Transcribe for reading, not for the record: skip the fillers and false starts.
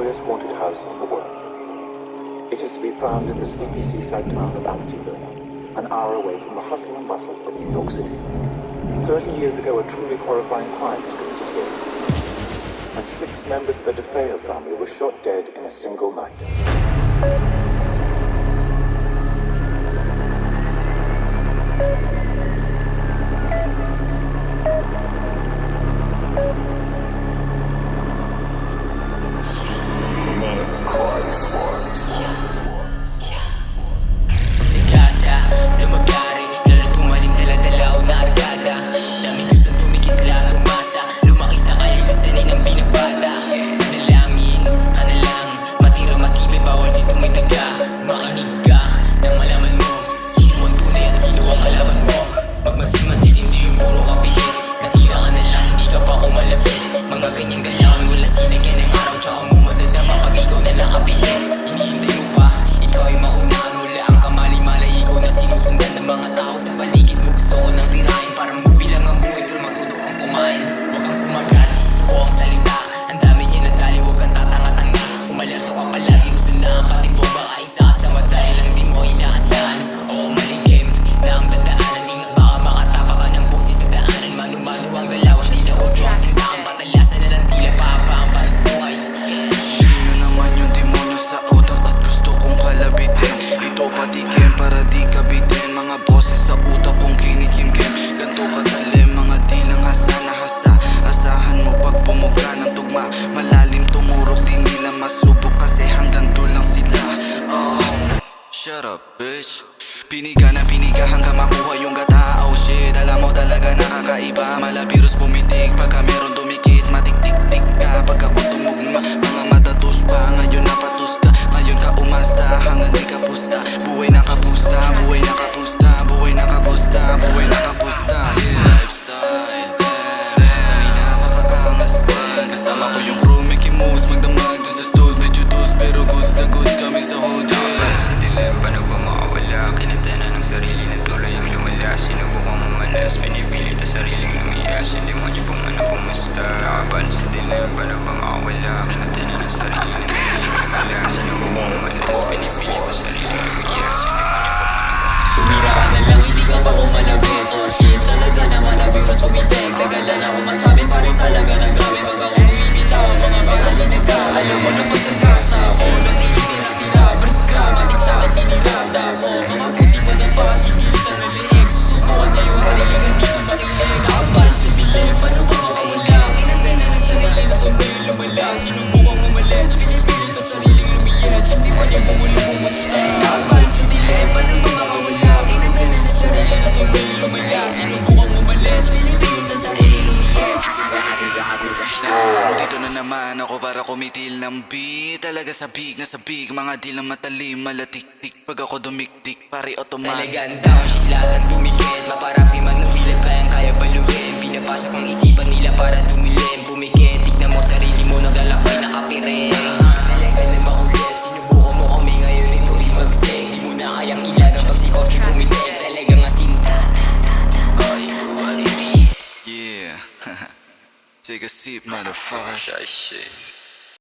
notorious haunted house in the world. It is to be found in the sleepy seaside town of Amityville, an hour away from the hustle and bustle of New York City. 30 years ago, a truly horrifying crime was committed here, and 6 members of the DeFeo family were shot dead in a single night. Shut up, bitch. Piniga na piniga hanggang makuha yung gata. Oh shit, alam mo talaga nakakaiba. Malabirus pumitig pagka meron dumikit. Matik-tik-tik ka pagka ko tumugma. Mga matatus pa, ngayon napatus ka. Ngayon ka umasta hanggang di ka pusta. Buhay na kapusta, buhay na kapusta. Buhay na kapusta, buhay na kapusta. Yeah, lifestyle, damn. Tangin na makaangas din. Kasama ko yung crew, Mickey Mouse. Magdamag dun sa stool, medyo dos. Pero goods na goods kami sa hood. Paano ba makawala? Kinatana ng sarili na tuloy ang lumala. Sinubukang mamalas, pinipilit ang sariling lumias. Hindi mo niyo pong ano pumusta. Nakabal sa dilim, paano ba makawala? Kinatana ng sarili na tuloy ang lumala. Sinubukang mamalas, pinipilit ang sariling lumias. Hindi mo niyo pong ano pumusta. Tumira ka na lang, hindi ka pa kumalabit. Oh shit, talaga naman na virus tumitig. Tagalan ako masabi pa rin talaga ng grabe. Pag ako buibitaw, mga baralin na ka. Alam mo na pagsagasa ako, nang tinitira-tira. Matik sa'kin tinirada mo. Mga pusi mo na fast, hindi literal leeg. Susubukan niya yung hariligan dito makilig. Nakapal sa dilim, paano ba makawala? Kinantena ng sarili na tuloy ang lumala. Sinubukang umalis, pinipilit ang sariling lumiyas. Hindi mo niya bumulo pumusta. Nakapal sa dilim, paano ba makawala? Kinantena ng sarili na tuloy ang lumala. Sinubukang umalis, pinipilit ang sariling lumiyas. Dito na naman ako para kumitil ng beat. Talaga sabik na sabik, mga di lang matalim, malatik-tik. Pag ako dumiktik, pare automatic. Talagang down, shit lahat ang tumikit. Maparapi man umilag, kayang-kaya baluhin. Pinapasok ang isipan nila para tumilim. Pumikit, tignan mo sarili mo, naglalakay nakapiring. Talaga na makulit, sinubukan mo kami ngayon, ito'y magsing. Di mo na kayang ilagang pag si Kosi pumitik. Talagang asin. Yeah. Take a sip, motherfucker. Shit.